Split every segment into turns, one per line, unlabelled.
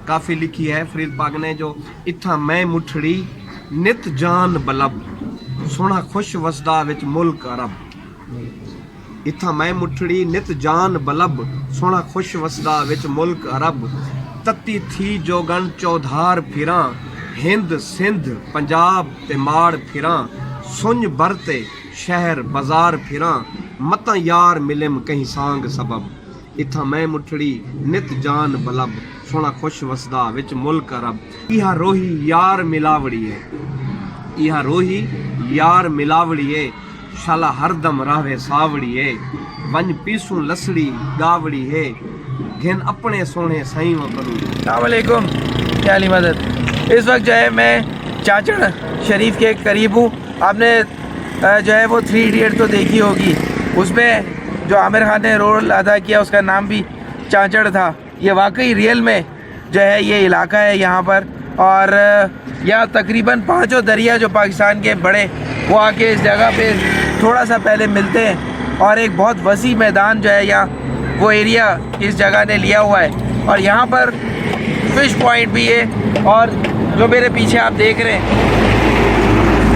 काफ़ी लिखी है फरीद पाक ने, जो इत्था मैं मुठड़ी नित जान बलब सोना खुश वसदा विच मुल्क अरब। इत्था मैं मुठड़ी नित जान बलब सोना खुश वसदा विच मुल्क अरब। तत्ती थी जोगन चौधार फिरां हिंद सिंध पंजाब ते माड़ फिरां। सुंज बरते शहर बाजार फिरां मता यार मिलिम कहीं सांग सबब। इत्था मैं मुठड़ी नित जान बलब सोना खुश वसदा विच मुल्क अरब। इहा रोही यार मिलावड़िए, इहा रोही यार मिलावड़िए शाला हरदम रावे सावड़िए। वन पीसूं लसड़ी गावड़िए घिन अपने सोने सही वो करूँ।
अस्सलाम वालेकुम, क्या हाली मदद। इस वक्त जो है मैं चाचड़ शरीफ के करीब हूँ। आपने जो है वो 3 इडियट तो देखी होगी, उसमें जो आमिर खान ने रोल अदा किया उसका नाम भी चाचड़ था। ये वाकई रियल में जो है ये इलाका है यहाँ पर, और यहाँ तकरीबन 5 दरिया जो पाकिस्तान के बड़े वो आके इस जगह पे थोड़ा सा पहले मिलते हैं, और एक बहुत वसी मैदान जो है यहाँ वो एरिया इस जगह ने लिया हुआ है। और यहाँ पर फिश पॉइंट भी है, और जो मेरे पीछे आप देख रहे हैं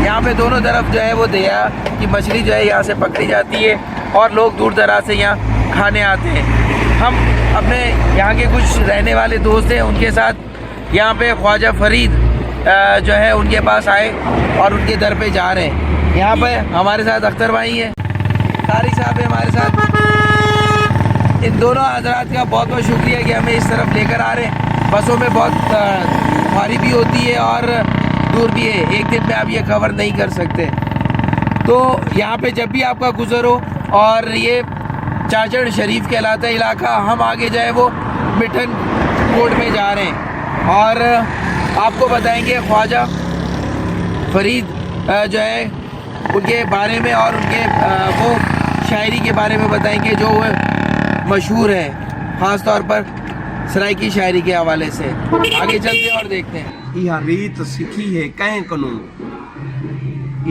यहाँ पे दोनों तरफ जो है वो दरिया की मछली जो है यहाँ से पकड़ी जाती है, और लोग दूर दराज से यहाँ खाने आते हैं। हम अपने यहाँ के कुछ रहने वाले दोस्त हैं, उनके साथ यहाँ पे ख्वाजा फरीद जो है उनके पास आए और उनके दर पे जा रहे हैं। यहाँ पे हमारे साथ अख्तर भाई हैं, तारिक साहब है हमारे साथ। इन दोनों हजरात का बहुत बहुत शुक्रिया कि हमें इस तरफ लेकर आ रहे हैं। बसों में बहुत भारी भी होती है और दूर भी है, एक दिन में आप ये कवर नहीं कर सकते। तो यहाँ पे जब भी आपका गुजर हो, और ये चाचड़ शरीफ कहलाता है इलाका, हम आगे जाए वो मिठन कोट में जा रहे हैं, और आपको बताएंगे ख्वाजा फरीद जो है उनके बारे में, और उनके वो शायरी के बारे में बताएंगे जो वो मशहूर है, ख़ास तौर पर सराइकी शायरी के हवाले से। आगे चलते हैं और देखते हैं।
इहा रीत सिखी है कैं कनू,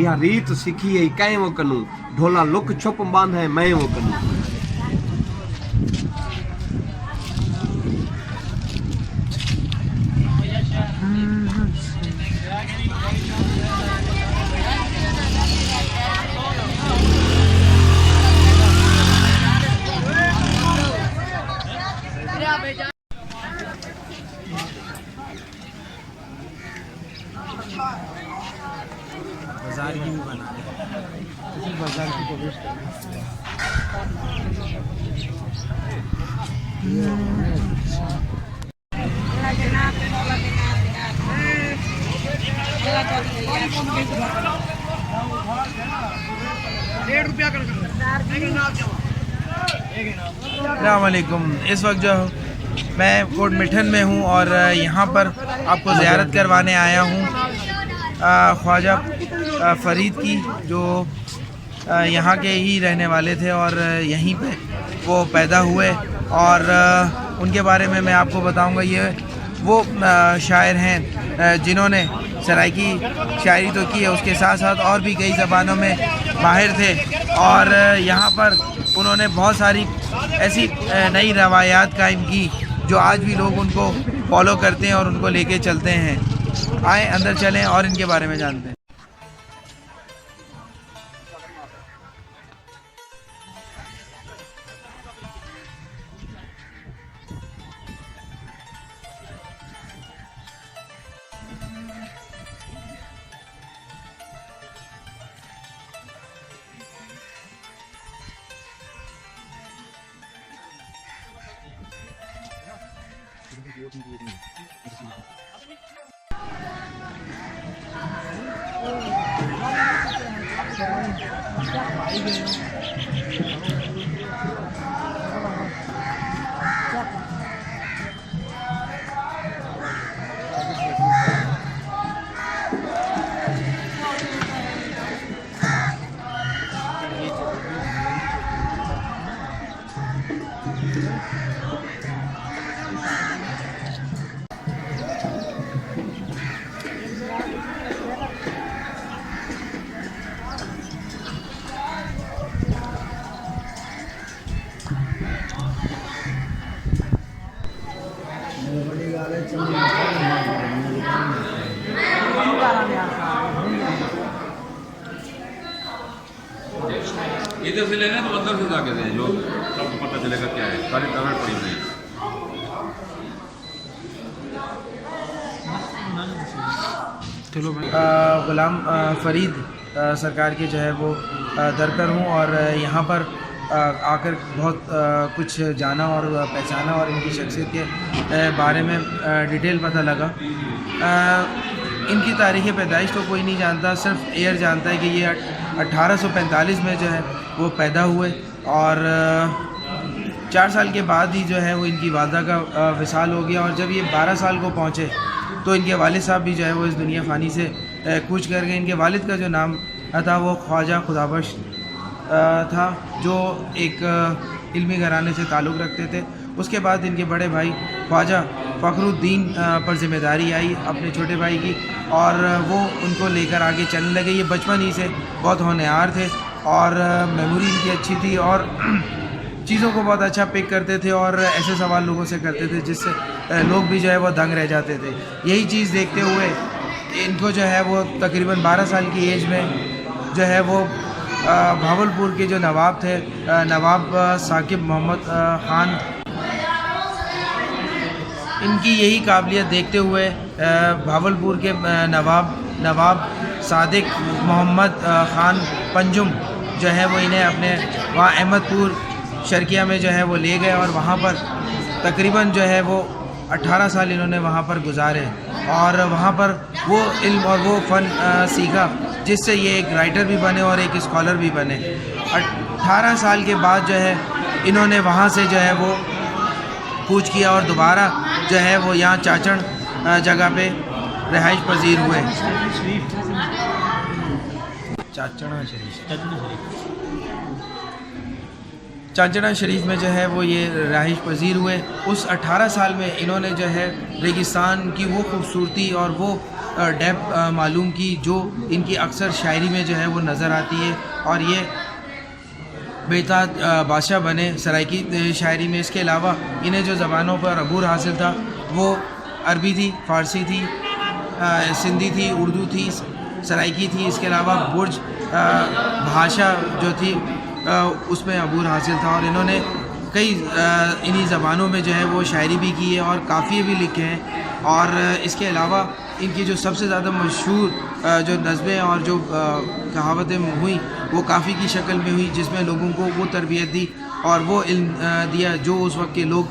इहा रीत सिखी है कैं वो कनू ढोला लुक छुप बांध है मैं वो कनू।
बाजार ही बना बाजार की प्रवेश अस्सलामुअलैकुम। इस वक्त जो मैं कोट मिठन में हूँ, और यहाँ पर आपको ज़ियारत करवाने आया हूँ ख्वाजा फरीद की, जो यहाँ के ही रहने वाले थे और यहीं पे वो पैदा हुए। और उनके बारे में मैं आपको बताऊंगा। ये वो शायर हैं जिन्होंने सराइकी शायरी तो की है, उसके साथ साथ और भी कई ज़बानों में माहिर थे, और यहाँ पर उन्होंने बहुत सारी ऐसी नई रवायात कायम की जो आज भी लोग उनको फॉलो करते हैं और उनको लेके चलते हैं। आए अंदर चलें और इनके बारे में जानते हैं।
इधर से लेना तो अंदर से जाके दे जो सबको पता चलेगा क्या है, सारी टमाटर पड़ी हुई है।
गुलाम फरीद सरकार के जो है वो दर पर हूँ और यहाँ पर आकर बहुत कुछ जाना और पहचाना और इनकी शख्सियत के बारे में डिटेल पता लगा। इनकी तारीख़ पैदाइश तो कोई नहीं जानता, सिर्फ एयर जानता है कि ये 1845 में जो है वो पैदा हुए और 4 साल के बाद ही जो है वो इनकी वालदा का विसाल हो गया। और जब ये 12 साल को पहुँचे तो इनके वालिद साहब भी जो है वो इस दुनिया फ़ानी से कूच कर गए। इनके वालिद का जो नाम था वो ख्वाजा खुदाबख्श था, जो एक इल्मी घराने से ताल्लुक़ रखते थे। उसके बाद इनके बड़े भाई ख्वाजा फ़खरुद्दीन पर ज़िम्मेदारी आई अपने छोटे भाई की और वो उनको लेकर आगे चलने लगे। ये बचपन ही से बहुत होनहार थे और मेमोरी इनकी अच्छी थी और चीज़ों को बहुत अच्छा पिक करते थे और ऐसे सवाल लोगों से करते थे जिससे लोग भी जो है वो दंग रह जाते थे। यही चीज़ देखते हुए इनको जो है वो तकरीबन 12 साल की एज में जो है वो भावलपुर के जो नवाब थे, नवाब साकिब मोहम्मद ख़ान, इनकी यही काबिलियत देखते हुए भावलपुर के नवाब सादिक मोहम्मद ख़ान पंजुम जो है वो इन्हें अपने वहाँ अहमदपुर शर्किया में जो है वो ले गए और वहाँ पर तकरीबन जो है वो 18 साल इन्होंने वहाँ पर गुजारे और वहाँ पर वो इल्म और वो फ़न सीखा जिससे ये एक राइटर भी बने और एक स्कॉलर भी बने। 18 साल के बाद जो है इन्होंने वहाँ से जो है वो कूच किया और दोबारा जो है वो यहाँ चाचड़ जगह पे रिहाइश पजीर हुए। चाचड़ा शरीफ में जो है वो ये रिहाइश पजीर हुए। उस 18 साल में इन्होंने जो है रेगिस्तान की वो खूबसूरती और वो डेप्थ मालूम की जो इनकी अक्सर शायरी में जो है वो नज़र आती है और ये बेताज बादशाह बने सराइकी शायरी में। इसके अलावा इन्हें जो ज़बानों पर अबूर हासिल था वो अरबी थी, फ़ारसी थी, सिंधी थी, उर्दू थी, सराइकी थी। इसके अलावा बुर्ज भाषा जो थी उसमें अबूर हासिल था और इन्होंने कई इन्हीं ज़बानों में जो है वो शायरी भी की है और काफ़िए भी लिखे हैं। और इसके अलावा इनकी जो सबसे ज़्यादा मशहूर जो नज़में और जो कहावतें हुई वो काफ़ी की शक्ल में हुई जिसमें लोगों को वो तरबियत दी और वो इल्म दिया जो उस वक्त के लोग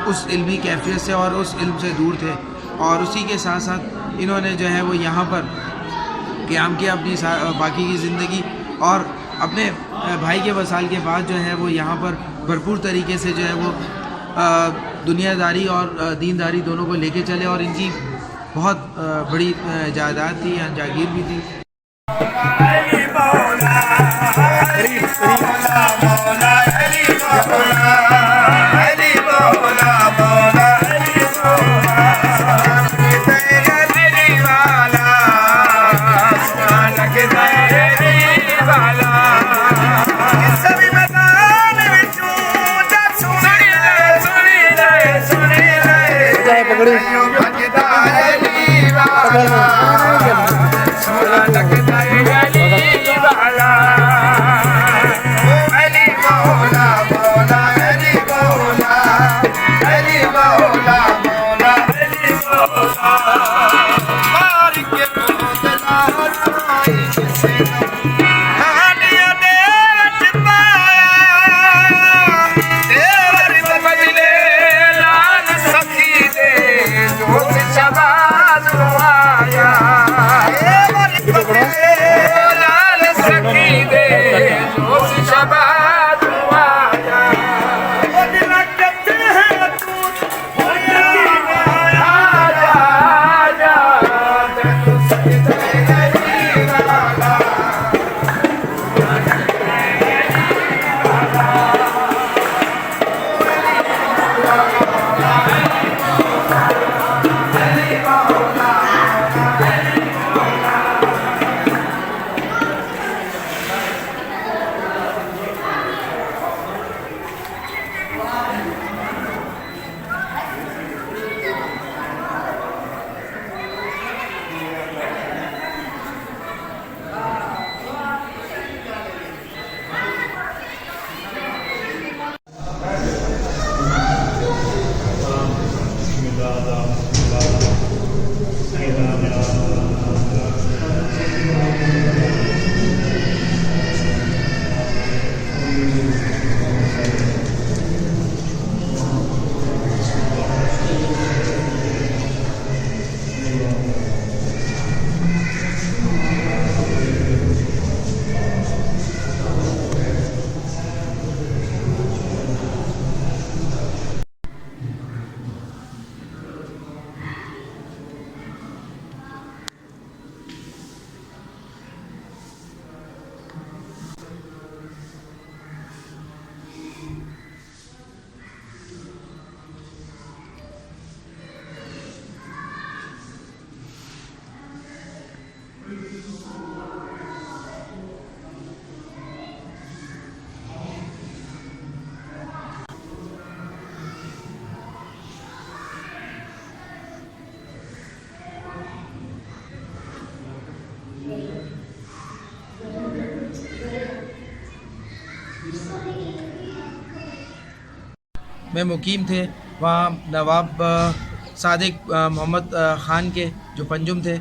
उस इल्मी कैफियत से और उस इल्म से दूर थे। और उसी के साथ साथ इन्होंने जो है वो यहाँ पर क़याम किया अपनी बाकी की ज़िंदगी और अपने भाई के वसाल के बाद जो है वो यहाँ पर भरपूर तरीके से जो है वो दुनियादारी और दीनदारी दोनों को लेके चले और इनकी बहुत बड़ी जायदाद थी, जागीर भी थी।
Yeah.
में मुकीम थे, वहाँ नवाब सादिक मोहम्मद ख़ान के जो पंजुम थे,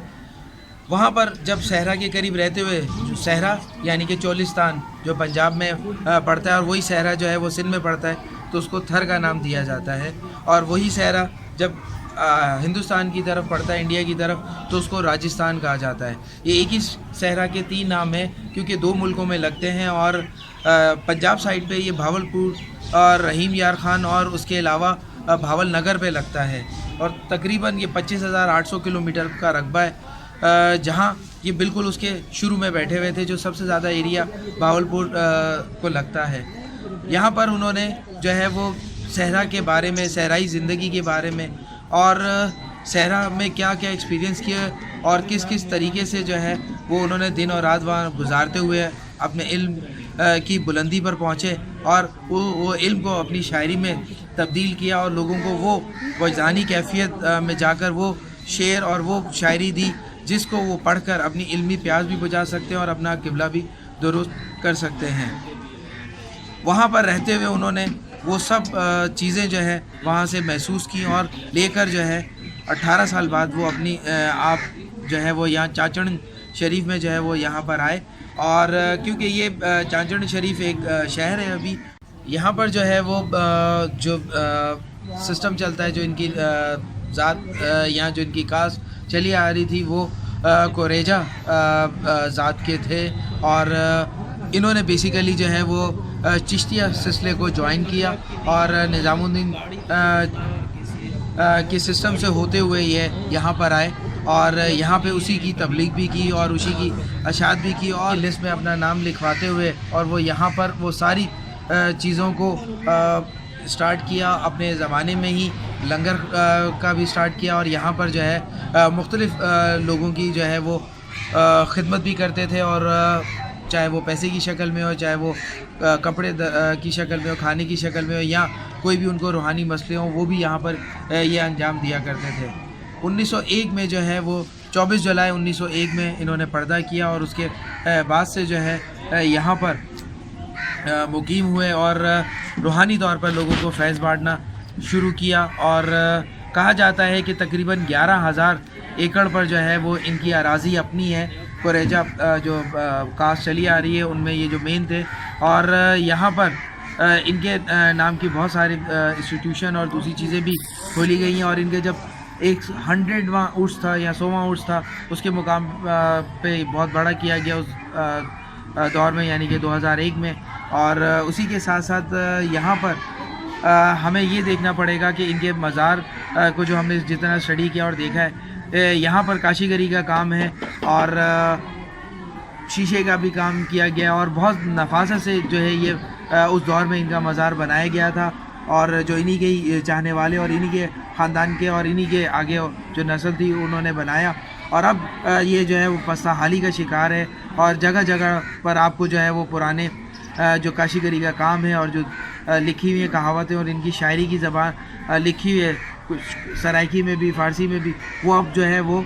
वहाँ पर जब सहरा के करीब रहते हुए, जो सहरा यानी कि चोलिस्तान जो पंजाब में पड़ता है और वही सहरा जो है वो सिंध में पड़ता है, तो उसको थर का नाम दिया जाता है। और वही सहरा जब हिंदुस्तान की तरफ पड़ता है, इंडिया की तरफ, तो उसको राजस्थान कहा जाता है। ये एक ही सहरा के 3 नाम हैं क्योंकि 2 मुल्कों में लगते हैं। और पंजाब साइड पे ये भावलपुर और रहीम यार ख़ान और उसके अलावा भावल नगर पे लगता है। और तकरीबन ये 25,800 किलोमीटर का रकबा है, जहाँ ये बिल्कुल उसके शुरू में बैठे हुए थे। जो सबसे ज़्यादा एरिया भावलपुर को लगता है। यहाँ पर उन्होंने जो है वो सहरा के बारे में, सहराई ज़िंदगी के बारे में और सहरा में क्या क्या एक्सपीरियंस किया और किस किस तरीके से जो है वो उन्होंने दिन और रात वहाँ गुजारते हुए अपने इल्म की बुलंदी पर पहुँचे और वो इल्म को अपनी शायरी में तब्दील किया और लोगों को वो वजदानी कैफियत में जाकर वो शेर और वो शायरी दी जिसको वो पढ़कर अपनी इल्मी प्यास भी बुझा सकते हैं और अपना किबला भी दुरुस्त कर सकते हैं। वहाँ पर रहते हुए उन्होंने वो सब चीज़ें जो है वहाँ से महसूस की और लेकर जो है 18 साल बाद वो अपनी आप जो है वो यहाँ चाचड़ शरीफ में जो है वो यहाँ पर आए। और क्योंकि ये चाचड़ शरीफ एक शहर है, अभी यहाँ पर जो है वो जो सिस्टम चलता है, जो इनकी ज़ात यहाँ जो इनकी कास्ट चली आ रही थी वो कोरेजा ज़ात के थे। और इन्होंने बेसिकली जो है वो चिश्तिया सिलसिले को ज्वाइन किया और निज़ामुद्दीन के सिस्टम से होते हुए ये यहाँ पर आए और यहाँ पे उसी की तबलीग भी की और उसी की अशात भी की और लिस्ट में अपना नाम लिखवाते हुए और वो यहाँ पर वो सारी चीज़ों को स्टार्ट किया। अपने ज़माने में ही लंगर का भी स्टार्ट किया और यहाँ पर जो है मुख्तलिफ़ लोगों की जो है वो खिदमत भी करते थे। और चाहे वो पैसे की शक्ल में हो, चाहे वो कपड़े की शक्ल में हो, खाने की शक्ल में हो, या कोई भी उनको रूहानी मसले हों, वो भी यहाँ पर ये अंजाम दिया करते थे। 1901 में जो है वो 24 जुलाई 1901 में इन्होंने पर्दा किया और उसके बाद से जो है यहाँ पर मुकीम हुए और रूहानी तौर पर लोगों को फैज़ बांटना शुरू किया। और कहा जाता है कि तकरीबन 11,000 एकड़ पर जो है वो इनकी अराज़ी अपनी है। कोरेजा जो कास्ट चली आ रही है उनमें ये जो मेन थे और यहाँ पर इनके नाम की बहुत सारी इंस्टीट्यूशन और दूसरी चीज़ें भी खोली गई हैं। और इनके जब 100वां उर्स था या 100वां उर्स था, उसके मुकाम पे बहुत बड़ा किया गया उस दौर में, यानी कि 2001 में। और उसी के साथ साथ यहाँ पर हमें ये देखना पड़ेगा कि इनके मज़ार को जो हमने जितना स्टडी किया और देखा है, यहाँ पर काशीगरी का काम है और शीशे का भी काम किया गया और बहुत नफासत से जो है ये उस दौर में इनका मज़ार बनाया गया था। और जो इन्हीं के ही चाहने वाले और इन्हीं के ख़ानदान के और इन्हीं के आगे जो नस्ल थी उन्होंने बनाया। और अब ये जो है वो पस्ताहाली का शिकार है और जगह जगह पर आपको जो है वो पुराने जो काशीगरी का काम है और जो लिखी हुई कहावतें और इनकी शायरी की ज़बान लिखी हुई है, कुछ सराइकी में भी, फ़ारसी में भी, वो अब जो है वो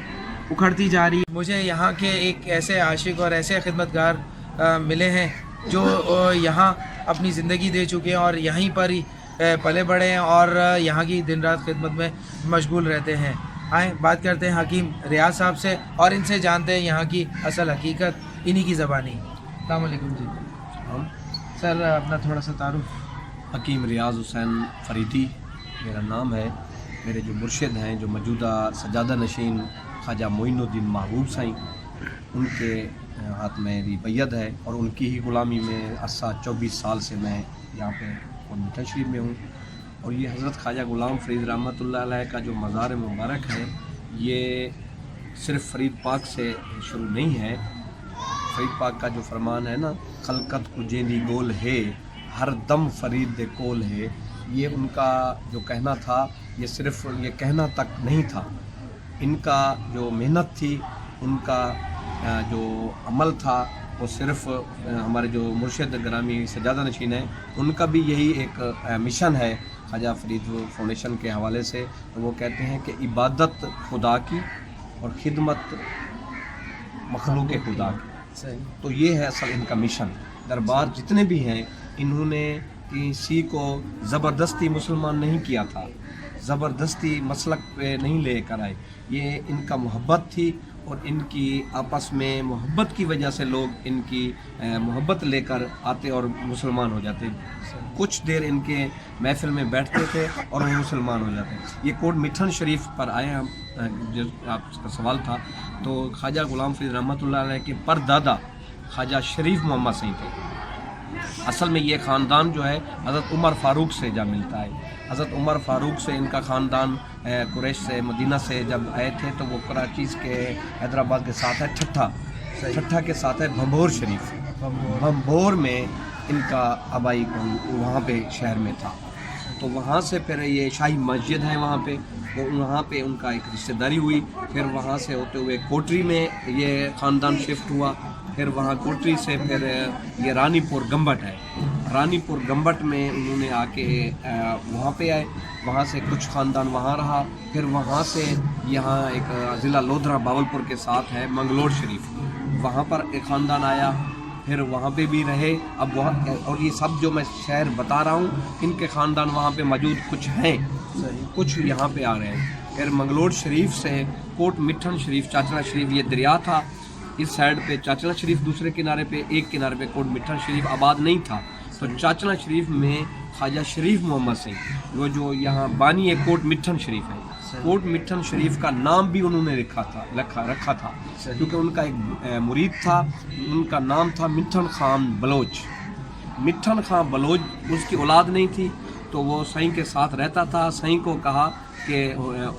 उखड़ती जा रही है। मुझे यहाँ के एक ऐसे आशिक और ऐसे खिदमतगार मिले हैं जो यहाँ अपनी ज़िंदगी दे चुके हैं और यहीं पर ही पले बड़े हैं और यहाँ की दिन रात खिदमत में मशगूल रहते हैं। आए बात करते हैं हकीम रियाज साहब से और इनसे जानते हैं यहाँ की असल हकीकत इन्हीं की ज़बानी। अस्सलाम वालेकुम जी। सर अपना थोड़ा सा तारुफ।
हकीम रियाज हुसैन फरीदी मेरा नाम है। मेरे जो मुर्शिद हैं, जो मौजूदा सजादा नशीन ख्वाजा मोइनुद्दीन महबूब साईं, उनके हाथ में मेरी बैयत है और उनकी ही ग़ुलामी में अर्सा 24 साल से मैं यहाँ पे मुंतशिर में हूँ। और ये हज़रत ख्वाजा ग़ुलाम फ़रीद रहमतुल्लाह अलैह का जो मज़ार मुबारक है, ये सिर्फ़ फ़रीद पाक से शुरू नहीं है। फ़रीद पाक का जो फरमान है ना, खलकत कुजेंदी गोल है हर दम फ़रीद दे कोल है, ये उनका जो कहना था, ये सिर्फ़ ये कहना तक नहीं था। इनका जो मेहनत थी, उनका जो अमल था, वो सिर्फ़ हमारे जो मुर्शिद ग्रामी सजादा नशीन है, उनका भी यही एक मिशन है ख्वाजा फ़रीद फाउंडेशन के हवाले से। तो वो कहते हैं कि इबादत खुदा की और खिदमत मखलूक खुदा की। तो ये है असल इनका मिशन। दरबार जितने भी हैं, इन्होंने किसी को ज़बरदस्ती मुसलमान नहीं किया था, ज़बरदस्ती मसलक पे नहीं लेकर आए। ये इनका मोहब्बत थी और इनकी आपस में मोहब्बत की वजह से लोग इनकी मोहब्बत लेकर आते और मुसलमान हो जाते। कुछ देर इनके महफिल में बैठते थे और वो मुसलमान हो जाते। ये कोट मिठन शरीफ पर आए हम, जो आपका सवाल था, तो ख्वाजा गुलाम फरीद रहमतुल्लाह अलैह के परदादा ख्वाजा शरीफ मोहम्मद सईद थे। असल में ये ख़ानदान जो है हज़रत उमर फ़ारूक से जा मिलता है। हज़रत उमर फ़ारूक से इनका ख़ानदान कुरैश से, मदीना से जब आए थे तो वो कराची के हैदराबाद के साथ है ठट्ठा के साथ है भंभोर शरीफ। भंभोर में इनका आबाई वहाँ पे शहर में था। तो वहाँ से फिर ये शाही मस्जिद है वहाँ पे, तो वहाँ पे उनका एक रिश्तेदारी हुई। फिर वहाँ से होते हुए कोटरी में ये ख़ानदान शिफ्ट हुआ। फिर वहाँ कोटरी से फिर ये रानीपुर गंबट है, रानीपुर गंबट में उन्होंने आके वहाँ पे आए। वहाँ से कुछ ख़ानदान वहाँ रहा। फिर वहाँ से यहाँ एक ज़िला लोधरा बावलपुर के साथ है मंगलोर शरीफ, वहाँ पर एक ख़ानदान आया। फिर वहाँ पे भी रहे। अब वहाँ, और ये सब जो मैं शहर बता रहा हूँ इनके ख़ानदान वहाँ पे मौजूद कुछ हैं, कुछ यहाँ पे आ रहे हैं। फिर मंगलोर शरीफ से कोट मिठन शरीफ, चाचला शरीफ, ये दरिया था इस साइड पे, चाचला शरीफ दूसरे किनारे पे, एक किनारे पे कोट मिठन शरीफ आबाद नहीं था। तो चाचला शरीफ में ख्वाजा शरीफ मोहम्मद सईद, वो जो यहाँ बानी है कोट मिठन शरीफ है, कोट मिठन शरीफ का नाम भी उन्होंने रखा था क्योंकि उनका एक मुरीद था, उनका नाम था मिठन खान बलोच। मिठन खान बलोच, उसकी औलाद नहीं थी तो वो सईं के साथ रहता था। सईं को कहा कि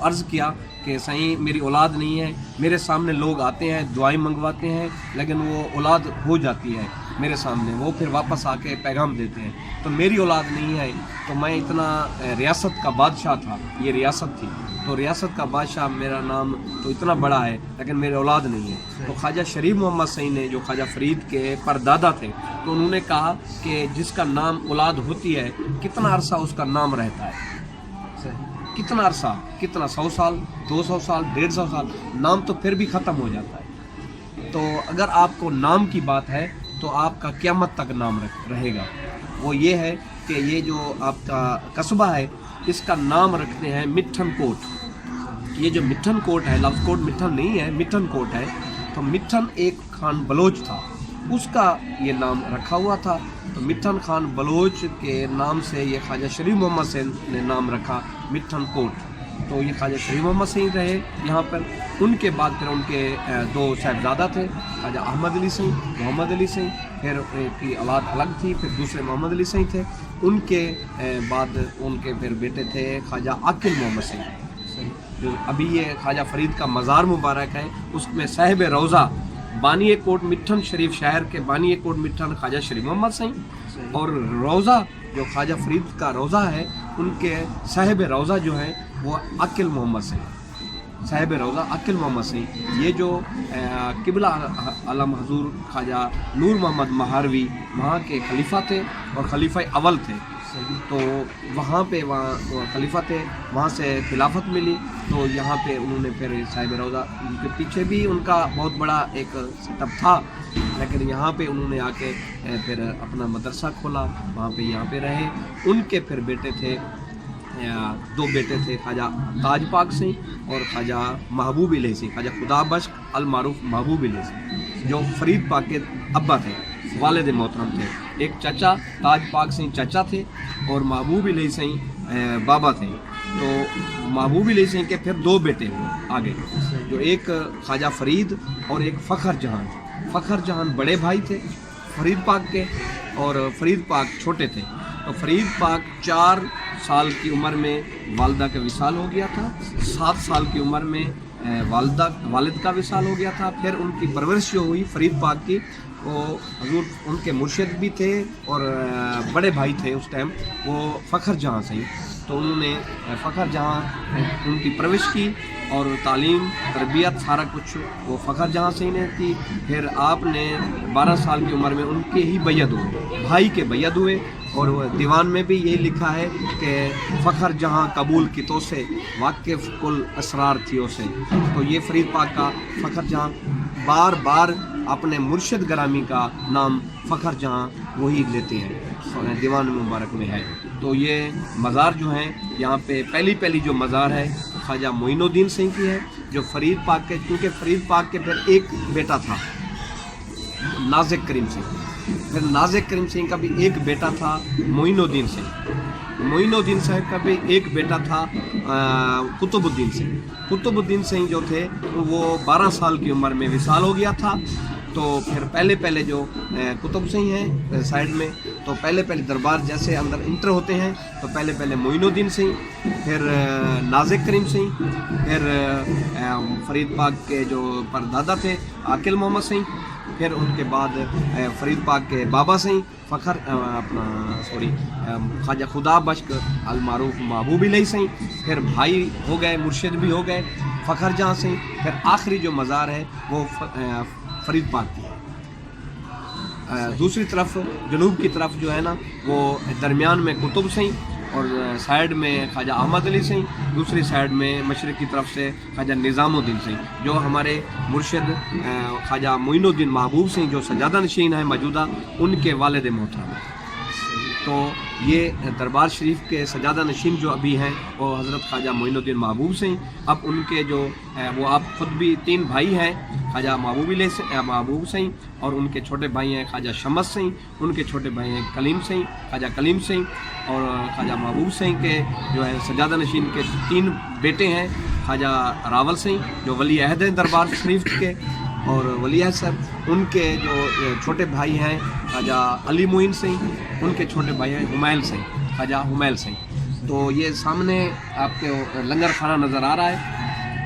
अर्ज़ किया कि सईं मेरी औलाद नहीं है, मेरे सामने लोग आते हैं दुआएं मंगवाते हैं लेकिन वो औलाद हो जाती है मेरे सामने, वो फिर वापस आके पैगाम देते हैं, तो मेरी औलाद नहीं है। तो मैं इतना रियासत का बादशाह था, ये रियासत थी, तो रियासत का बादशाह मेरा नाम तो इतना बड़ा है लेकिन मेरी औलाद नहीं है। तो ख्वाजा शरीफ मोहम्मद सईद ने, जो ख्वाजा फरीद के परदादा थे, तो उन्होंने कहा कि जिसका नाम औलाद होती है कितना अरसा उसका नाम रहता है, कितना अरसा, कितना 100 साल, 200 साल, 150 साल, नाम तो फिर भी ख़त्म हो जाता है। तो अगर आपको नाम की बात है तो आपका क़यामत तक नाम रहेगा। वो ये है कि ये जो आपका कस्बा है इसका नाम रखते हैं मिठन कोट। ये जो मिठन कोट है, लफ्ज़ कोट मिठन नहीं है, मिठन कोट है। तो मिठन एक खान बलोच था, उसका ये नाम रखा हुआ था। तो मिठन खान बलोच के नाम से ये ख्वाजा शरीफ मोहम्मद सईद ने नाम रखा मिठन कोट। तो ये ख्वाजा शरीफ मोहम्मद सईद रहे यहाँ पर। उनके बाद फिर उनके दो साहबजादा थे, ख्वाजा अहमद अली सईद, मोहम्मद अली सईद, फिर की औलाद अलग थी, फिर दूसरे मोहम्मद अली सईद थे। उनके बाद उनके फिर बेटे थे ख्वाजा आकिल मोहम्मद सईद, जो अभी ये ख्वाजा फरीद का मज़ार मुबारक है, उसमें साहिब रोज़ा बानी कोट मिठन शरीफ, शहर के बानी कोट मिठन ख्वाजा शरीफ मोहम्मद सईद, और रोज़ा जो ख्वाजा फरीद का रोज़ा है उनके साहिब रोज़ा जो है वो अकिल मोहम्मद सईद, साहिब रोज़ा अकिल मोहम्मद सईद। ये जो किबला आलम हजूर ख्वाजा नूर मोहम्मद महारवी वहाँ के खलीफा थे और खलीफा अव्वल थे। तो वहाँ पे वहाँ खलीफा थे, वहाँ से खिलाफत मिली। तो यहाँ पे उन्होंने फिर साहिब रोज़ा, उनके पीछे भी उनका बहुत बड़ा एक सेटअप था, लेकिन यहाँ पे उन्होंने आके फिर अपना मदरसा खोला, वहाँ पे यहाँ पे रहे। उनके फिर बेटे थे, दो बेटे थे, ख्वाजा ताज पाक सिंह और ख्वाजा महबूब इलाही सिंह, ख्वाजा खुदा बख्श अल मारूफ महबूब इलाही सिंह, जो फरीद पाक के अब्बा थे, वालिद मोहतरम थे। एक चाचा ताज पाक सिंह चाचा थे और महबूब इलाही सिंह बाबा थे। तो महबूब इलाही सिंह के फिर दो बेटे हुए आगे, जो एक ख्वाजा फरीद और एक फ़खर जहान। फ़खर जहान बड़े भाई थे फरीद पाक के और फरीद पाक छोटे थे। तो फरीद पाक 4 साल की उम्र में वालदा का विसाल हो गया था, 7 साल की उम्र में वालिद का विसाल हो गया था। फिर उनकी परवरिश जो हुई फरीद पाक की, वो हजूर उनके मुर्शिद भी थे और बड़े भाई थे उस टाइम, वो फ़खर जहां सही। तो उन्होंने फ़खर जहां उनकी परवरिश की और तालीम तरबियत सारा कुछ वो फ़खर जहां सही ने की। फिर आपने 12 साल की उम्र में उनके ही बैयत हुए, भाई के बैयत हुए। और दीवान में भी यही लिखा है कि फ़खर जहां कबूल की तो से वाकिफ़ कुल असरार थी उसे। तो ये फरीद पाक का फ़खर जहां बार बार अपने मुर्शिद ग्रामी का नाम फ़खर जहां वही लेते हैं, दीवान मुबारक में है। तो ये मज़ार जो हैं यहाँ पे पहली जो मज़ार है ख्वाजा मोइनुद्दीन सिंह की है, जो फरीद पाक के, क्योंकि फरीद पाक के फिर एक बेटा था नाज़िक करीम सिंह, फिर नाज़िक करीम सिंह का भी एक बेटा था मोइनुद्दीन सिंह, मोइनुद्दीन साहब का भी एक बेटा था कुतुबुद्दीन सिंह। कुतुबुद्दीन सिंह जो थे वो 12 साल की उम्र में विसाल हो गया था। तो फिर पहले जो कुतुब सिंह हैं साइड में, तो पहले दरबार जैसे अंदर इंटर होते हैं तो पहले मोइनुद्दीन सिंह, फिर नाज़िक करीम सिंह, फिर फरीद पाक के जो परदादा थे आकिल मोहम्मद सिंह, फिर उनके बाद फरीद पाक के बाबा सिंह फ़खर ख्वाजा खुदा बख्श अल मारूफ महबूब इलाही सिंह, फिर भाई हो गए, मुर्शिद भी हो गए फ़खर जहाँ सिंह, फिर आखिरी जो मज़ार है वो फरीद पाक की है। दूसरी तरफ जनूब की तरफ जो है ना वो दरमियान में कुतुब सिंह और साइड में ख्वाजा अहमद अली सिंह, दूसरी साइड में मशरक़ की तरफ से ख्वाजा निज़ामुद्दीन सिंह, जो हमारे मुर्शिद ख्वाजा मोइनुद्दीन महबूब सिंह जो सजादा नशीन है मौजूदा, उनके वालिद मोहतरम हैं। तो ये दरबार शरीफ के सजादा नशीन जो अभी हैं वो हज़रत ख्वाजा मोइनुद्दीन महबूब सिंह। अब उनके जो वो आप ख़ुद भी 3 भाई हैं, ख्वाजा महबूब सिंह, और उनके छोटे भाई हैं ख्वाजा शमस सिंह, उनके छोटे भाई हैं कलीम सिंह, ख्वाजा कलीम सिंह, और ख्वाजा महबूब सिंह के जो है सजादा नशीन के 3 बेटे हैं, ख्वाजा रावल सिंह जो वली अहद हैं दरबार शरीफ के, और वली अहद साहब, उनके जो छोटे भाई हैं ख्वाजा अली मोइन सिंह, उनके छोटे भाई हैं हुमैल सिंह, ख्वाजा हुमैल सिंह। तो ये सामने आपके लंगर खाना नज़र आ रहा है,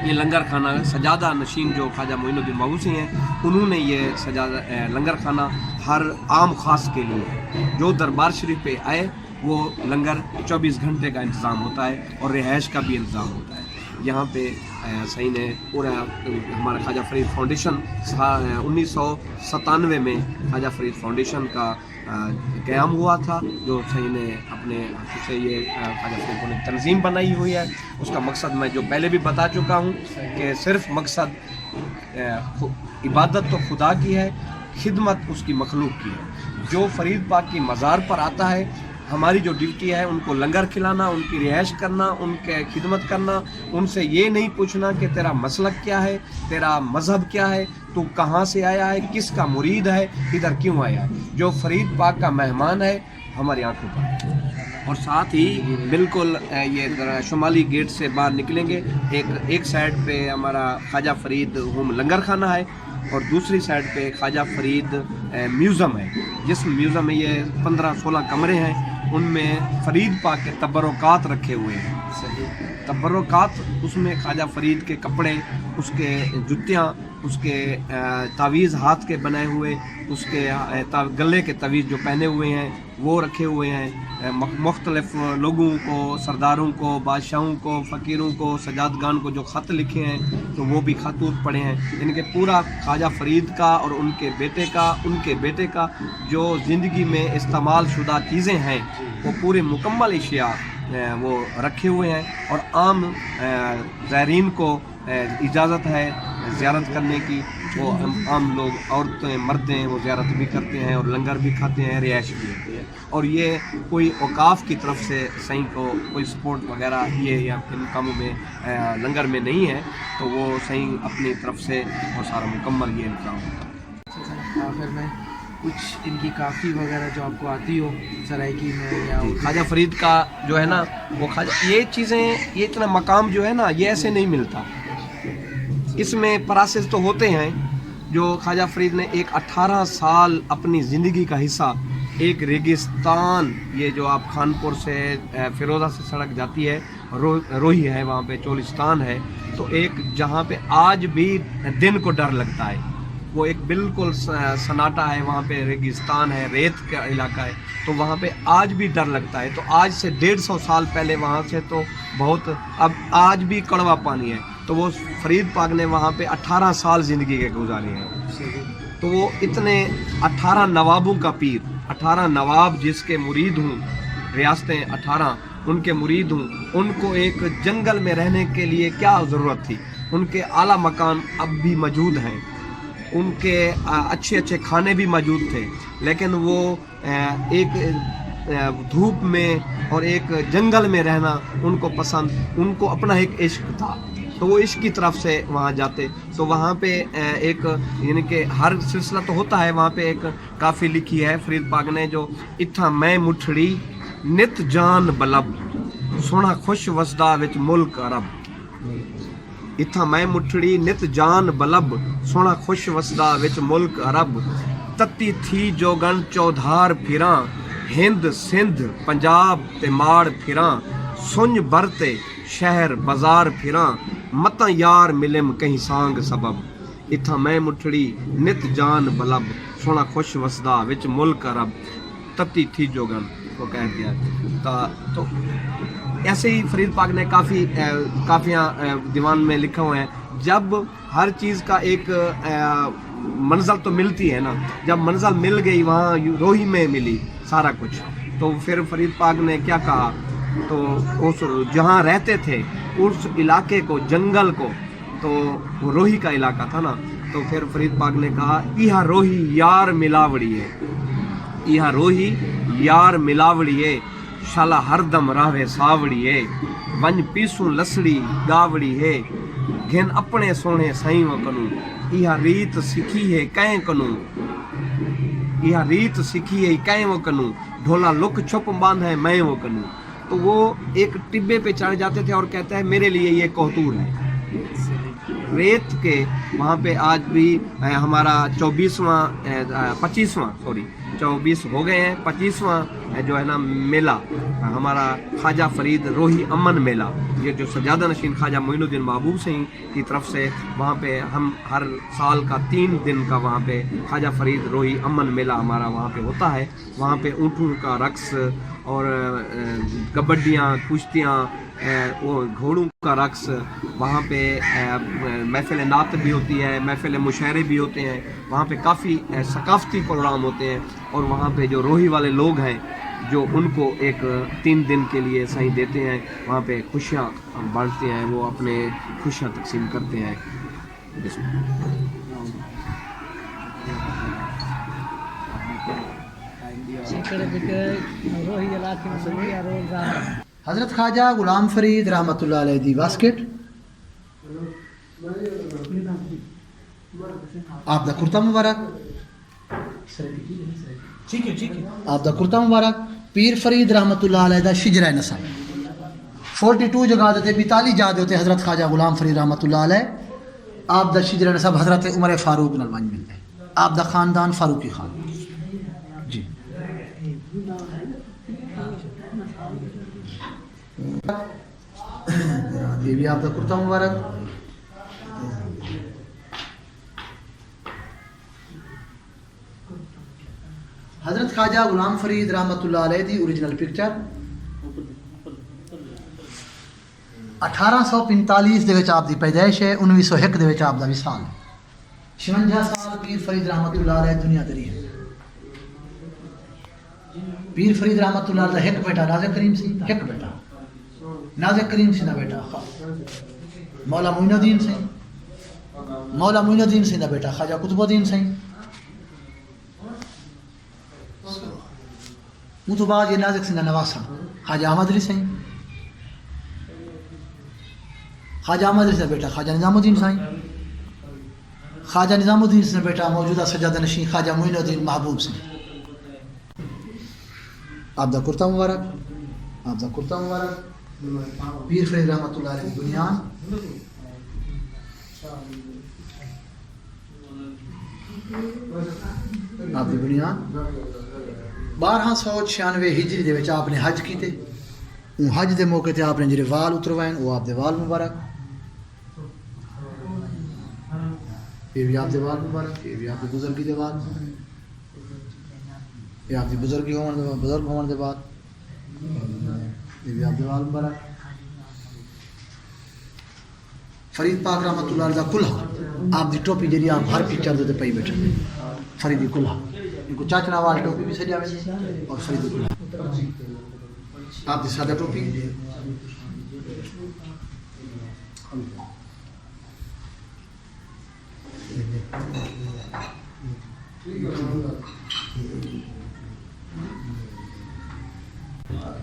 ये लंगर खाना सजादा नशीन जो ख्वाजा मोइनुद्दीन महबूब सिंह हैं, उन्होंने ये सजादा लंगर खाना हर आम खास के लिए जो दरबार शरीफ पे आए वो लंगर 24 घंटे का इंतज़ाम होता है और रिहाइश का भी इंतज़ाम होता है। यहाँ पे सही ने पूरा हमारा ख्वाजा फरीद फाउंडेशन 1997 में ख्वाजा फरीद फाउंडेशन का क़याम हुआ था, जो सही ने अपने हाथों से ये ख्वाजा फरीद ने तंजीम बनाई हुई है। उसका मकसद मैं जो पहले भी बता चुका हूँ कि सिर्फ मकसद इबादत तो खुदा की है, खिदमत उसकी मखलूक की है। जो फरीद पाक की मज़ार पर आता है, हमारी जो ड्यूटी है उनको लंगर खिलाना, उनकी रिहाइश करना, उनके खिदमत करना, उनसे ये नहीं पूछना कि तेरा मसलक क्या है, तेरा मज़हब क्या है, तू कहाँ से आया है, किसका मुरीद है, इधर क्यों आया है। जो फरीद पाक का मेहमान है हमारी आंखों पर। और साथ ही बिल्कुल ये शुमाली गेट से बाहर निकलेंगे, एक साइड पे हमारा ख्वाजा फरीद होम लंगर खाना है और दूसरी साइड पे ख्वाजा फरीद म्यूज़ियम है, जिस म्यूज़ियम में ये 15-16 कमरे हैं, उनमें फरीद पाक के तबरुकात रखे हुए हैं। तबरुकात उसमें ख्वाजा फरीद के कपड़े, उसके जुतियाँ, उसके तावीज़ हाथ के बनाए हुए, उसके गले के तावीज़ जो पहने हुए हैं वो रखे हुए हैं। मुख्तलिफ लोगों को, सरदारों को, बादशाहों को, फ़कीरों को, सजादगान को जो ख़त लिखे हैं तो वो भी खतूत पड़े हैं। इनके पूरा ख्वाजा फरीद का और उनके बेटे का जो ज़िंदगी में इस्तेमाल शुदा चीज़ें हैं वो पूरे मुकम्मल अशिया वो रखे हुए हैं। और आम ज़ायरीन को इजाज़त है ज़ियारत करने की, वो आम लोग, औरतें, मर्दें वो ज़ियारत भी करते हैं और लंगर भी खाते हैं, रिहाइश भी होती है। और ये कोई औकाफ़ की तरफ से सही को कोई सपोर्ट वगैरह ये या इन कामों में लंगर में नहीं है, तो वो सही अपनी तरफ से और सारा मुकम्मल ये इंतज़ाम होता है।
आखिर में कुछ इनकी काफ़ी वगैरह जो आपको आती हो सराइकी में या
ख्वाजा फरीद का जो है ना वो ख्वाजा, ये चीज़ें, ये इतना मकाम जो है ना ये ऐसे नहीं मिलता। इसमें प्रोसेस तो होते हैं। जो ख्वाजा फरीद ने एक 18 साल अपनी ज़िंदगी का हिस्सा एक रेगिस्तान, ये जो आप खानपुर से फिरोज़ा से सड़क जाती है, रोही है वहाँ पे, चोलिस्तान है, तो एक जहाँ पे आज भी दिन को डर लगता है, वो एक बिल्कुल सन्नाटा है, वहाँ पे रेगिस्तान है, रेत का इलाका है, तो वहाँ पे आज भी डर लगता है। तो आज से 150 साल पहले वहाँ से तो बहुत, अब आज भी कड़वा पानी है, तो वो फरीद पाक ने वहाँ पे 18 साल ज़िंदगी के गुजारे हैं। तो वो इतने 18 नवाबों का पीर, 18 नवाब जिसके मुरीद हूँ, रियासतें 18 उनके मुरीद हूँ, उनको एक जंगल में रहने के लिए क्या ज़रूरत थी। उनके आला मकान अब भी मौजूद हैं, उनके अच्छे अच्छे खाने भी मौजूद थे, लेकिन वो एक धूप में और एक जंगल में रहना उनको पसंद, उनको अपना एक इश्क था, तो वो इश्क की तरफ से वहाँ जाते। तो वहाँ पे एक यानी कि हर सिलसिला तो होता है, वहाँ पे एक काफ़ी लिखी है फरीद पाक ने जो इत्था मैं मुठड़ी नित जान बलब सोना खुश वसदा विच मुल्क अरब। इत्था मैं मुठड़ी नित जान बलब सोना खुश वसदा विच मुल्क अरब। तत्ती थी जोगन चौधार फिरां हिंद सिंध पंजाब ते माड़ फिरां सुंज बरते शहर बाजार फिरां मता यार मिलम कहीं सांग सबब। इत्था मैं मुठड़ी नित जान बलब सोना खुश वसदा विच मुल्क अरब। तत्ती थी जोगन को कह दिया। तो ऐसे ही फरीद पाक ने काफ़ियाँ दीवान में लिखा हुआ है। जब हर चीज़ का एक मंज़िल तो मिलती है ना, जब मंज़िल मिल गई वहाँ रोही में मिली सारा कुछ, तो फिर फरीद पाक ने क्या कहा, तो उस जहाँ रहते थे उस इलाके को, जंगल को, तो वो रोही का इलाका था ना, तो फिर फरीद पाक ने कहा इहा रोही यार मिलावड़ी है, इहा रोही यार मिलावड़ी है शाला हरदम रावे सावड़ी है वंज पीसू लसड़ी गावड़ी है घिन अपने सोने साईं व कनू। इहा रीत सिखी है कैं कनू, इहा रीत सिखी है कैं वो कनू ढोला लुक छुप बांध है मैं वो कनू। तो वो एक टिब्बे पे चढ़ जाते थे और कहता है मेरे लिए ये कोहतूर है। रेत के वहाँ पे आज भी हमारा 24 हो गए हैं, 25वां जो है ना मेला हमारा ख्वाजा फरीद रोही अमन मेला, ये जो सजादा नशीन ख्वाजा मोइनुद्दीन महबूब सिंह की तरफ से वहाँ पे हम हर साल का 3 दिन का वहाँ पे ख्वाजा फरीद रोही अमन मेला हमारा वहाँ पे होता है। वहाँ पे ऊँटों का रक्स और कबड्डियाँ, कुश्तियाँ, वो घोड़ों का रक्स, वहाँ पे महफिल नात भी होती है, महफिल मुशायरे भी होते हैं, वहाँ पे काफ़ी सकाफती प्रोग्राम होते हैं। और वहाँ पे जो रोही वाले लोग हैं जो उनको एक 3 दिन के लिए सही देते हैं, वहाँ पे खुशियाँ बांटते हैं, वो अपने खुशियाँ तकसीम करते हैं।
हज़रत ख्वाजा गुलाम फरीद रहमतुल्लाह अलैह दी बास्केट आप दा कुर्ता मुबारक, आप दा कुर्ता मुबारक पीर फरीद रहमतुल्लाह अलैह दा शिजरा नसब 42 जगह देते 42 जा देते हज़रत ख्वाजा गुलाम फरीद रहमतुल्लाह अलैह। आप दा शिजरा नसब हज़रत उमर फारूक नलवान मिलते हैं, आप दा ख़ानदान फारूकी खान जी। ये भी आपका कुर्ता मुबारक। हज़रत ख्वाजा गुलाम फरीद रहमतुल्लाह अलैह दी ओरिजिनल पिक्चर 1845 ਦੇ ਵਿੱਚ ਆਪ ਦੀ ਪੈਦਾਇਸ਼ ਹੈ, 1901 ਦੇ ਵਿੱਚ ਆਪ ਦਾ ਵਿਸਾਲ ਹੈ। 56 ਸਾਲ ਪੀਰ ਫਰੀਦ रहमतुल्लाह अलैह दुनिया दरी है। पीर फरीद रहमतुल्लाह अलैह एक बेटा नाज़िक करीम सिंह, एक बेटा नाज़िक करीम सिंह का बेटा मौला मोइनुद्दीन सिंह, मौला मोइनुद्दीन सिंह का बेटा ख्वाजा कुतुबुद्दीन सिंह। उस तो बाद ये नाज़िक सिंह का नवासा ख्वाजा अहमद अली सिंह, ख्वाजा अहमद अली सिंह का बेटा ख्वाजा निज़ामुद्दीन सिंह, ख्वाजा निज़ामुद्दीन सिंह का बेटा मौजूदा सजादा नशीन ख्वाजा मोइनुद्दीन महबूब सिंह। आप दा कुर्ता मुबारक, आप दा कुर्ता मुबारक पीर फरीद रहमतुल्लाह अलैह बुनियान। आप दी बुनियान 1296 हिजरी दे विच आपने हज कीते। हज दे मौके ते आपने जिहड़े वाल उतरवाए वो आप दे वाल मुबारक, ये भी आप दे वाल मुबारक, ये भी आप दी बुजुर्गी दे वाल, ये आपकी बुजुर्गी बुजुर्ग होने के बाद ये भी आप दीवाल मुबारक। फरीद पाक रहमतुल्लाह अलैह कुल्हा आप दी टोपी जी आप हर पिक्चर दे पई बैठे फरीदी कुल्हा, इनको चाचना वाल टोपी भी सजा और फरीदी कुल्हा आप दी सादा टोपी।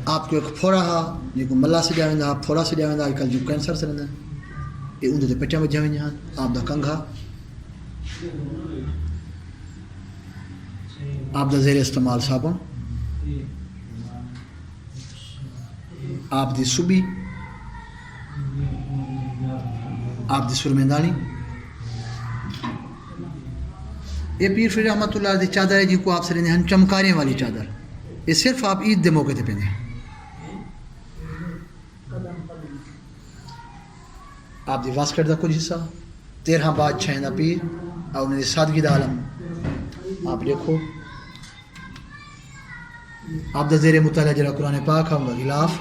آپ کو ایک پھوڑا ہا جو ملا سے جائیں آپ پھوڑا سے جائیں آج کل جو کینسر سے رہتے یہ اندر پچا میں جائیں آپ دا کنگھا آپ دا زیر استعمال صابن آپ دی صبی آپ دی سرمندانی یہ پیر فرید رحمۃ اللہ علیہ دی چادر ہے جی کو آپ سے لینے ہیں چمکاریاں والی چادر یہ صرف آپ عید دے موقع تے پہنے ہیں آپ دی واسکٹ دا کچھ حصہ 13 بادشاہیں دا پیر اور انہیں سادگی دا عالم آپ دیکھو آپ دا زیر مطالعہ جرا قرآن پاک ہم دا غلاف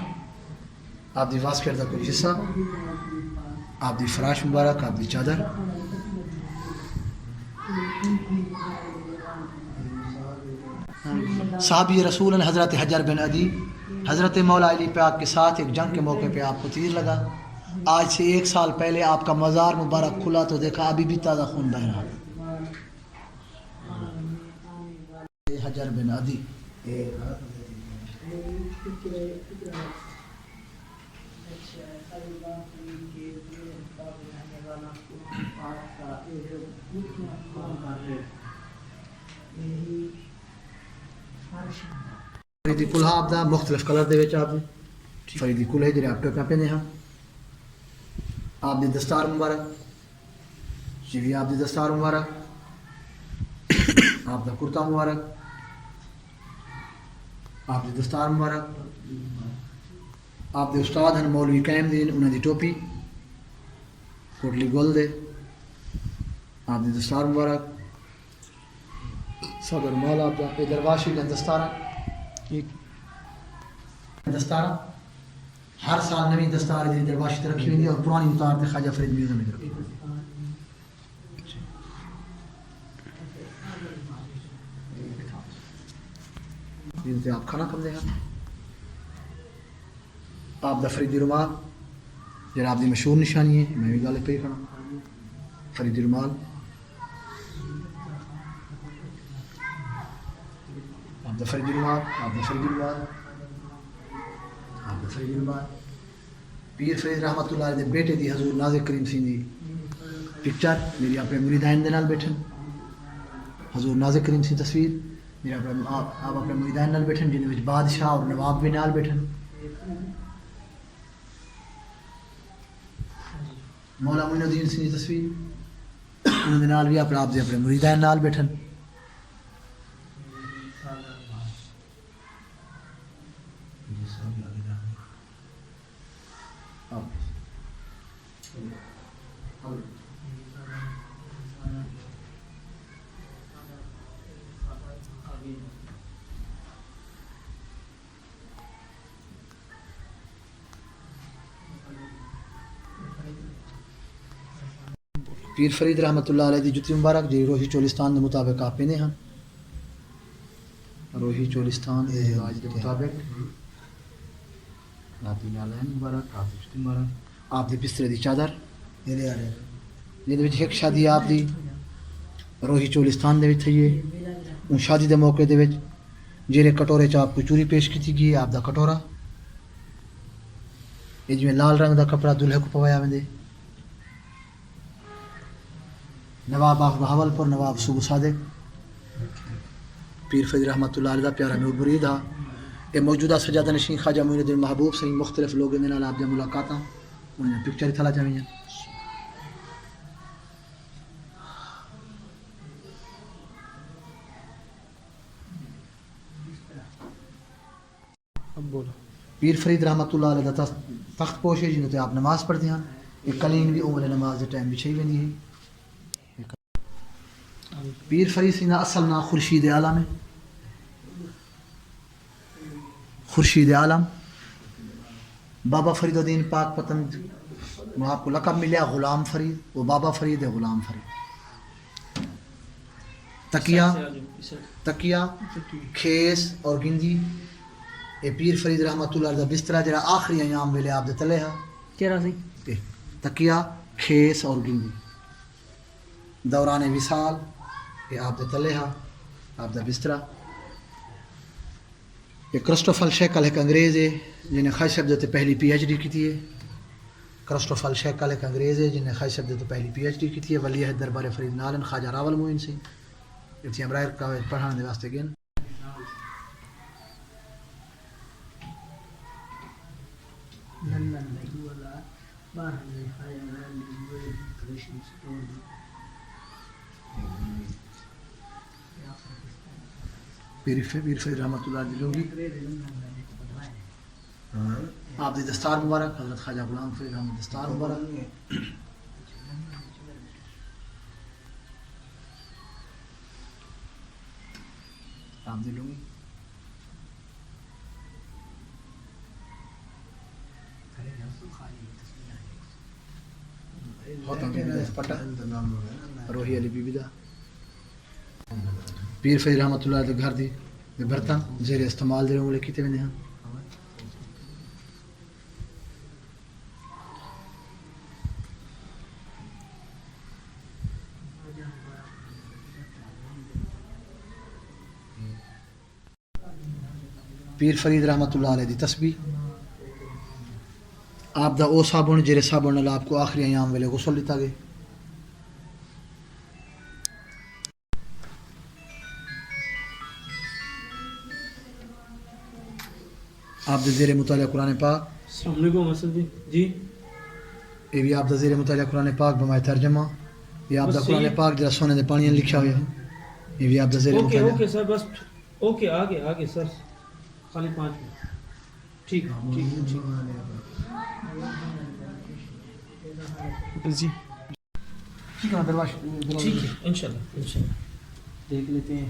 آپ دی واسکٹ دا کچھ حصہ آپ دی فراش مبارک آپ دی چادر صحابی رسول حضرت حجر بن عدی حضرت مولا علی پاک کے ساتھ ایک جنگ کے موقع پہ آپ کو تیر لگا آج سے 1 سال پہلے آپ کا مزار مبارک کھلا تو دیکھا ابھی بھی تازہ خون بہ رہا حجر بن عدی فریدی کلہا آپ دا مختلف کلر دے وچ آپ فریدی کلہے جڑے آپ ٹوپیاں پہنے ہاں آپ دی دستار مبارک جی بھی آپ دی دستار مبارک آپ دا کرتا مبارک آپ دی دستار مبارک آپ دے استاد ہیں مولوی قائم دین انہاں دی ٹوپی کوٹلی گول دے آپ دی دستار مبارک صدر مولا آپ دا درواشی کا دستارہ دستارہ ہر سال نوی دستار دی درواشی تے رکھی ہوئی اور پرانی اتار تے خواجہ فرید میوزیم میں رکھی ہوئی تے آپ کھانا کم دے ہیں آپ دا فریدی رومال جڑا آپ دی مشہور نشانی ہے میں بھی گالے پہ کھانا فریدی رومال آپ دا فریدی رومال آپ دا فریدی رومال آپ دا فریدی رومال پیر فرید رحمۃ اللہ علیہ دے بیٹے دی حضور ناظر کریم سی دی پکچر میری اپنے مریدین دے نال بیٹھن حضور ناظر کریم سی تصویر میرے آپ اپنے مریدین نال بیٹھن جن وچ بادشاہ اور نواب بھی نال بیٹھن مولا معین الدین سی تصویر انہوں نے نال بھی اپنے مریدین نال بیٹھن پیر فرید رحمۃ اللہ علیہ دی جتی مبارک جی روحی چولستان کے مطابق آپ پہنے ہیں روحی چولستان آج کے مطابق آپ دی نالین مبارک آپ دی جتی مبارک آپ دی بسترے دی چادر یہ ایک شادی آپ دی روحی چولستان دے وچ تھی ان شادی دے موقع دے وچ جیرے کٹورے چ آپ کو چوری پیش کی گئی آپ دا کٹورا یہ جی لال رنگ دا کپڑا دلہے کو پوایا ویندے نواب آف بہاول پور نواب صوبہ صادق پیر فرید رحمۃ اللہ علیہ پیارا میں برید ہا یہ موجودہ سجادہ نشین خواجہ معین الدین محبوب سے مختلف لوگوں نے آپ جب ملاقات انہوں نے پکچر تھلا چاہیے پیر فرید رحمۃ اللہ علیہ دا تخت پوش ہے جنہوں تے آپ نماز پڑھتے ہیں یہ کلین بھی عمر نماز دے ٹائم بچھائی ویندی ہے پیر فرید سینہ اصل نا خورشید عالم ہے خورشید عالم بابا فرید الدین پاک پتن آپ کو لقب ملیا غلام فرید وہ بابا فرید ہے غلام فرید تکیہ کھیس اور گنجی یہ پیر فرید رحمۃ اللہ علیہ بسترا جڑا آخری ایام ویلے آپ دے تلے ہا کیڑا سی تکیہ کھیس اور گنجی دوران وصال یہ آپ دے تلے ہا آپ دا بسترا یہ کرسٹوفر شیکل ایک انگریز ہے جنہیں خواجہ صاحب سے پہلی پی ایچ ڈی کی تھی. کرسٹوفر شیکل ایک انگریز ہے جنہیں خواجہ صاحب سے پہلی پی ایچ ڈی کی تھی. ولی عہد دربار فرید نالن خواجہ راول معین سے اتنی امرائر کا پڑھانے واسطے گئے. پیر فرید رحمۃ اللہ علیہ لوگی آپ دی دستار مبارک حضرت خواجہ غلام فرید احمد دستار مبارک. آپ دی لوگی روحی علی بی بی دا پیر فرید رحمۃ اللہ علیہ گھر دی برتن زیر استعمال دے رہے کیتے ویندے ہیں. پیر فرید رحمۃ اللہ علیہ دی تسبیح آپ دا او صابن جرے صابن نال آپ کو آخری ایام ویلے غسل لیتا گئے. آپ دا زیر مطالعہ قرآن پاک.
السلام علیکم اسد جی.
یہ بھی آپ دا زیر مطالعہ قرآن پاک بمائے ترجمہ. یہ آپ دا قرآن پاک جرا سونے دے پانی لکھا ہوئے ہیں. یہ بھی آپ دا زیر مطالعہ.
اوکے سر بس اوکے آگے سر خالی 5 منٹ. ٹھیک جی
ٹھیک ہے دروازہ
ٹھیک ہے انشاءاللہ دیکھ لیتے ہیں.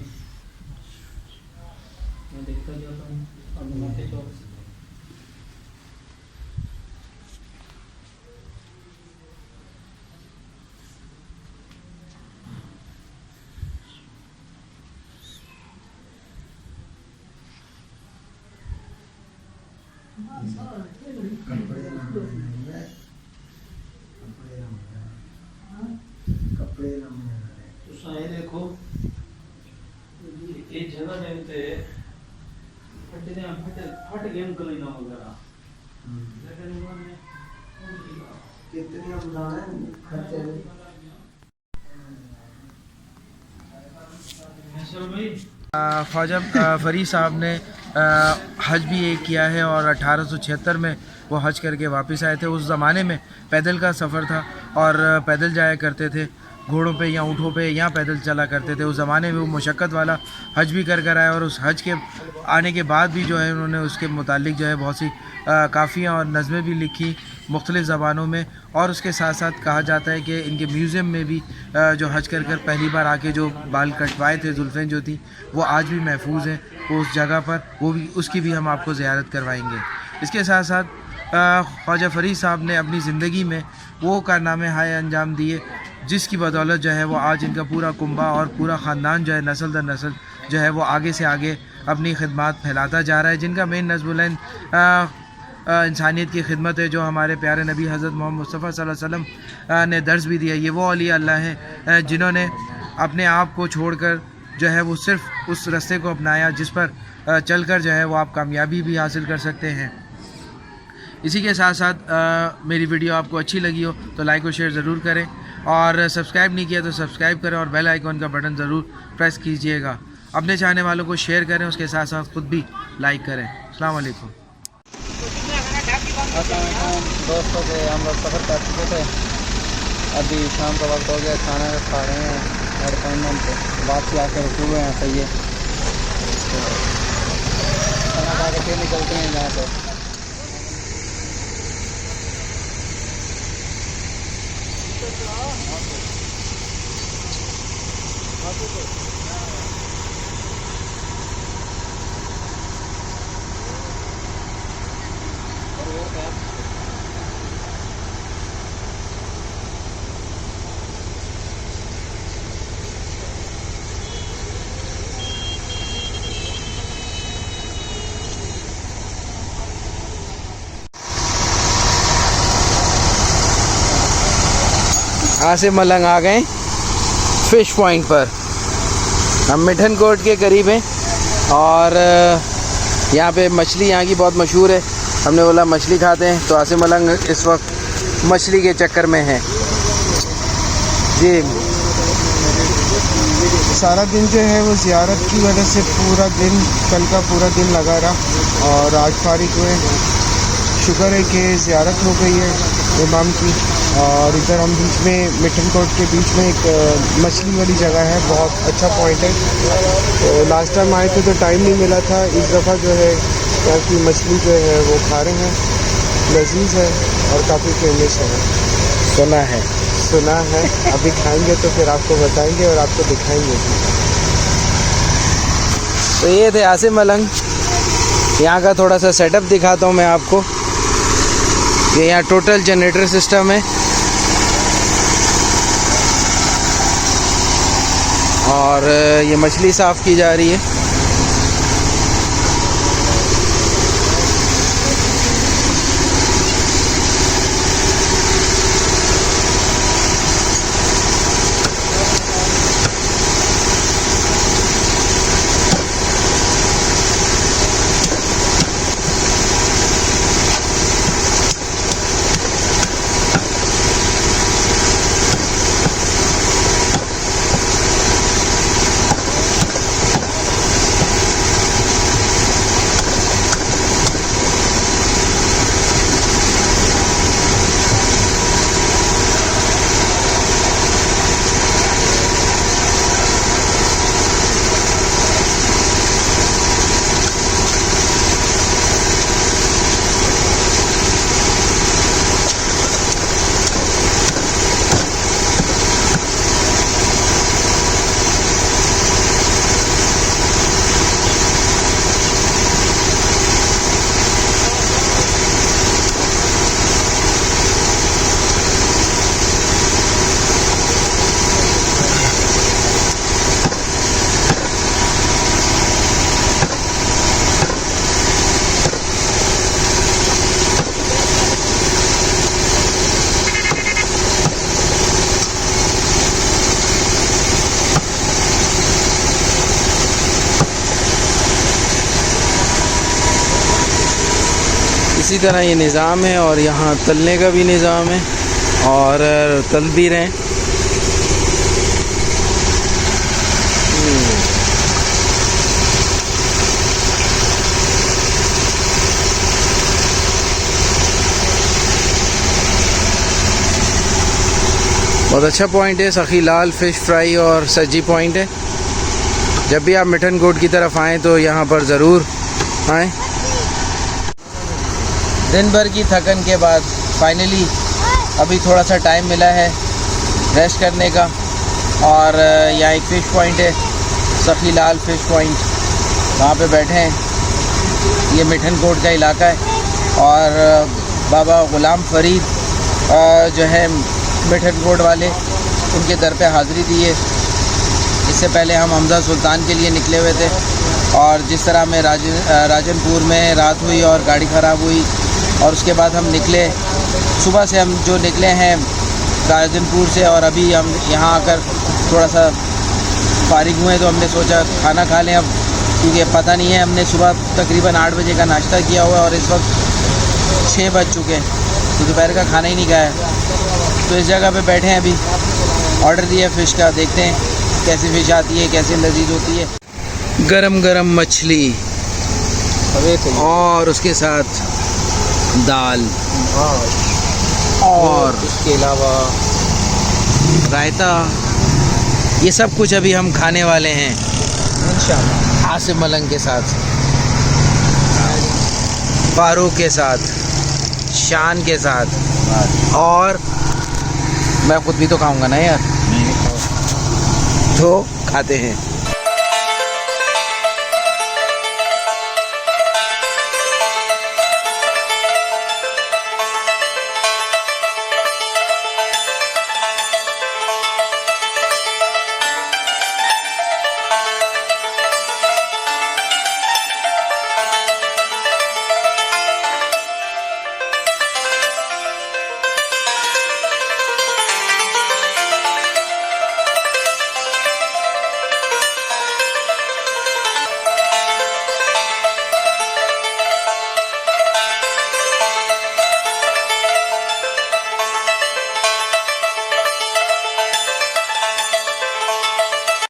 میں دیکھتا جاتا ہوں اور بناتے جاؤ. دیکھو یہ جگہ تے پھٹ گئے کلینا وغیرہ
خواجہ فرید صاحب نے حج بھی ایک کیا ہے اور 1876 میں وہ حج کر کے واپس آئے تھے. اس زمانے میں پیدل کا سفر تھا اور پیدل جایا کرتے تھے گھوڑوں پہ یا اونٹوں پہ یا پیدل چلا کرتے تھے. اس زمانے میں وہ مشقت والا حج بھی کر آئے اور اس حج کے آنے کے بعد بھی جو ہے انہوں نے اس کے متعلق جو ہے بہت سی کافیاں اور نظمیں بھی لکھی مختلف زبانوں میں. اور اس کے ساتھ ساتھ کہا جاتا ہے کہ ان کے میوزیم میں بھی جو حج کر پہلی بار آ کے جو بال کٹوائے تھے زلفیں جو تھیں وہ آج بھی محفوظ ہیں اس جگہ پر. وہ بھی اس کی بھی ہم آپ کو زیارت کروائیں گے. اس کے ساتھ ساتھ خواجہ فرید صاحب نے اپنی زندگی میں وہ کارنامے ہائے انجام دیے جس کی بدولت جو ہے وہ آج ان کا پورا کنبہ اور پورا خاندان جو ہے نسل در نسل جو ہے وہ آگے سے آگے اپنی خدمات پھیلاتا جا رہا ہے. جن کا مین نظم العین انسانیت کی خدمت ہے جو ہمارے پیارے نبی حضرت محمد مصطفیٰ صلی اللہ علیہ وسلم نے درس بھی دیا. یہ وہ اولیاء اللہ ہیں جنہوں نے اپنے آپ کو چھوڑ کر جو ہے وہ صرف اس راستے کو اپنایا جس پر چل کر جو ہے وہ آپ کامیابی بھی حاصل کر سکتے ہیں. اسی کے ساتھ ساتھ میری ویڈیو آپ کو اچھی لگی ہو تو لائک و شیئر ضرور کریں اور سبسکرائب نہیں کیا تو سبسکرائب کریں اور بیل آئیکن کا بٹن ضرور پریس کیجئے گا. اپنے چاہنے والوں کو شیئر کریں اس کے ساتھ ساتھ خود بھی لائک کریں. السلام علیکم.
دوستوں سے ہم لوگ سفر کر چکے تھے. ابھی شام کا وقت ہو گیا کھانا کھا رہے ہیں ایڈپائنمنٹ پہ واپسی آ کے رکے ہوئے ہیں. صحیح ہے کھانا کھا کے پھر نکلتے ہیں جہاں سے.
آصف ملنگ آ گئے فش پوائنٹ پر. ہم مٹھن کوٹ کے قریب ہیں اور यहाँ पे मछली यहाँ की बहुत मशहूर है. हमने बोला मछली खाते हैं, तो आसिम मलंग इस वक्त मछली के चक्कर में है. जी
सारा दिन जो है वो ज़ियारत की वजह से पूरा दिन, कल का पूरा दिन लगा रहा और आज फारिग हुए. शुक्र है कि ज़ियारत हो गई है इमाम की. और इधर हम बीच में मिठन कोट के बीच में एक मछली वाली जगह है, बहुत अच्छा पॉइंट है. तो लास्ट टाइम आए थे तो टाइम नहीं मिला था. इस दफ़ा जो है यहाँ की मछली जो है वो खा रहे हैं, लजीज है और काफ़ी फेमस है.
सुना है.
अभी खाएंगे तो फिर आपको बताएंगे और आपको दिखाएंगे.
तो ये थे आसिम मलंग. यहाँ का थोड़ा सा सेटअप दिखाता हूँ मैं आपको. ये यहाँ टोटल जनरेटर सिस्टम है और ये मछली साफ़ की जा रही है. इसी तरह ये निज़ाम है और यहाँ तलने का भी निज़ाम है और तल भी रहे हैं. बहुत अच्छा पॉइंट है. सखी लाल फ़िश फ्राई और सज्जी पॉइंट है. जब भी आप मिठन कोट की तरफ आएँ तो यहाँ पर ज़रूर आएँ. दिन भर की थकन के बाद फाइनली अभी थोड़ा सा टाइम मिला है रेस्ट करने का. और यहाँ एक फ़िश पॉइंट है, सखी लाल फ़िश पॉइंट, वहाँ पे बैठे हैं. ये मिठन कोट का इलाका है और बाबा ग़ुलाम फ़रीद जो है मिठन कोट वाले, उनके दर पे हाज़िरी दी है. इससे पहले हम हमज़ा सुल्तान के लिए निकले हुए थे और जिस तरह में राजनपुर में रात हुई और गाड़ी ख़राब हुई और उसके बाद हम निकले. सुबह से हम जो निकले हैं राजनपुर से और अभी हम यहाँ आकर थोड़ा सा फारिग हुए तो हमने सोचा खाना खा लें अब, क्योंकि पता नहीं है. हमने सुबह तकरीबन 8 बजे का नाश्ता किया हुआ है और इस वक्त 6 बज चुके हैं, तो दोपहर का खाना ही नहीं खाया. तो इस जगह पे बैठे हैं, अभी ऑर्डर दिया फ़िश का, देखते हैं कैसी फ़िश आती है, कैसी लजीज होती है. गरम गरम मछली और उसके साथ दाल और
इसके अलावा
रायता, ये सब कुछ अभी हम खाने वाले हैं
इंशाल्लाह
आसिम मलंग के साथ, फारूक के साथ, शान के साथ. और मैं खुद भी तो खाऊंगा ना यार, तो खाते हैं.